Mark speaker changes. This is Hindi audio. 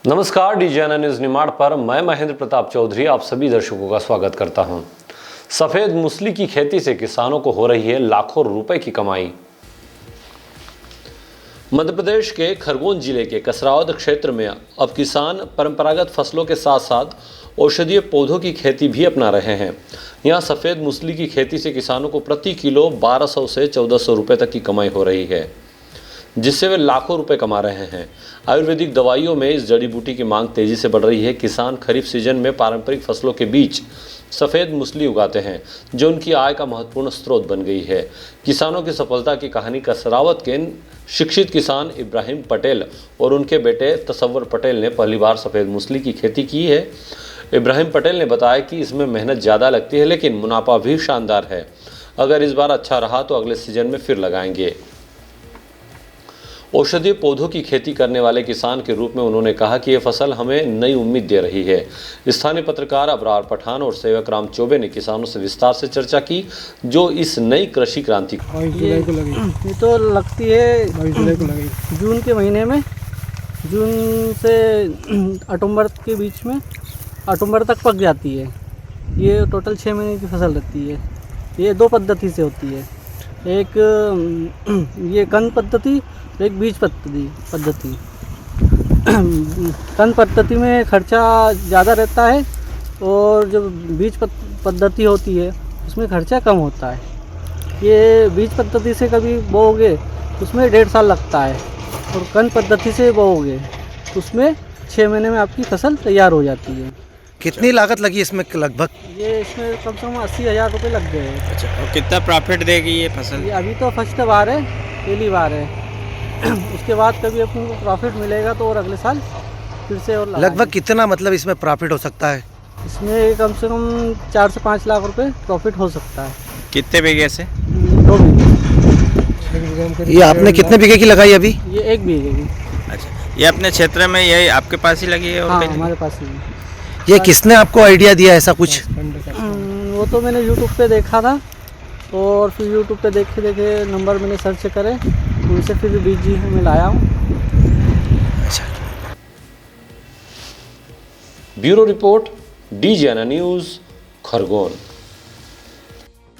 Speaker 1: नमस्कार, डीजीएनए न्यूज निमाड़ पर मैं महेंद्र प्रताप चौधरी आप सभी दर्शकों का स्वागत करता हूं। सफेद मूसली की खेती से किसानों को हो रही है लाखों रुपए की कमाई। मध्य प्रदेश के खरगोन जिले के कसरावद क्षेत्र में अब किसान परंपरागत फसलों के साथ साथ औषधीय पौधों की खेती भी अपना रहे हैं। यहाँ सफेद मूसली की खेती से किसानों को प्रति किलो 1200 से 1400 रुपए तक की कमाई हो रही है, जिससे वे लाखों रुपए कमा रहे हैं। आयुर्वेदिक दवाइयों में इस जड़ी बूटी की मांग तेजी से बढ़ रही है। किसान खरीफ सीजन में पारंपरिक फसलों के बीच सफ़ेद मूसली उगाते हैं, जो उनकी आय का महत्वपूर्ण स्रोत बन गई है। किसानों की सफलता की कहानी कसरावद के शिक्षित किसान इब्राहिम पटेल और उनके बेटे तसव्वुर पटेल ने पहली बार सफ़ेद मूसली की खेती की है। इब्राहिम पटेल ने बताया कि इसमें मेहनत ज़्यादा लगती है, लेकिन मुनाफा भी शानदार है। अगर इस बार अच्छा रहा तो अगले सीजन में फिर लगाएंगे। औषधीय पौधों की खेती करने वाले किसान के रूप में उन्होंने कहा कि यह फसल हमें नई उम्मीद दे रही है। स्थानीय पत्रकार अबरार पठान और सेवक राम चौबे ने किसानों से विस्तार से चर्चा की, जो इस नई कृषि क्रांति
Speaker 2: ये तो लगती है 22 जुलाई को लगेगी, जून के महीने में, जून से अक्टूबर के बीच में, अक्टूबर तक पक जाती है। ये टोटल 6 महीने की फसल रहती है। ये 2 पद्धति से होती है, एक ये कंद पद्धति, एक बीज पद्धति। कंद पद्धति में खर्चा ज़्यादा रहता है और जो बीज पद्धति होती है उसमें खर्चा कम होता है। ये बीज पद्धति से कभी बोओगे उसमें 1.5 साल लगता है और कंद पद्धति से बोओगे उसमें 6 महीने में आपकी फसल तैयार हो जाती है।
Speaker 3: कितनी लागत लगी इसमें लगभग?
Speaker 2: ये इसमें कम से कम 80,000 रुपये लग गए हैं।
Speaker 4: अच्छा, और कितना प्रॉफिट देगी ये फसल?
Speaker 2: ये अभी तो फर्स्ट बार है, पहली बार है। उसके बाद कभी अपन को प्रॉफिट मिलेगा तो और अगले साल फिर से और
Speaker 3: लगभग कितना मतलब इसमें प्रॉफिट हो सकता है?
Speaker 2: इसमें कम से कम 4 से 5 लाख रुपए प्रॉफिट हो सकता है।
Speaker 4: कितने बीघे से?
Speaker 2: 2 बीघे।
Speaker 3: ये आपने कितने बीघे की लगाई अभी?
Speaker 2: ये 1 बीघे की।
Speaker 4: अच्छा, ये अपने क्षेत्र में यही आपके पास ही लगी है? और
Speaker 2: हाँ,
Speaker 4: कहीं?
Speaker 2: हमारे पास ही।
Speaker 3: ये किसने आपको आइडिया दिया ऐसा कुछ?
Speaker 2: वो तो मैंने यूट्यूब पे देखा था और फिर यूट्यूब पे देखे नंबर मैंने सर्च करे, उनसे फिर बीज में लाया हूँ।
Speaker 1: Bureau report, DGNA news, Khargone.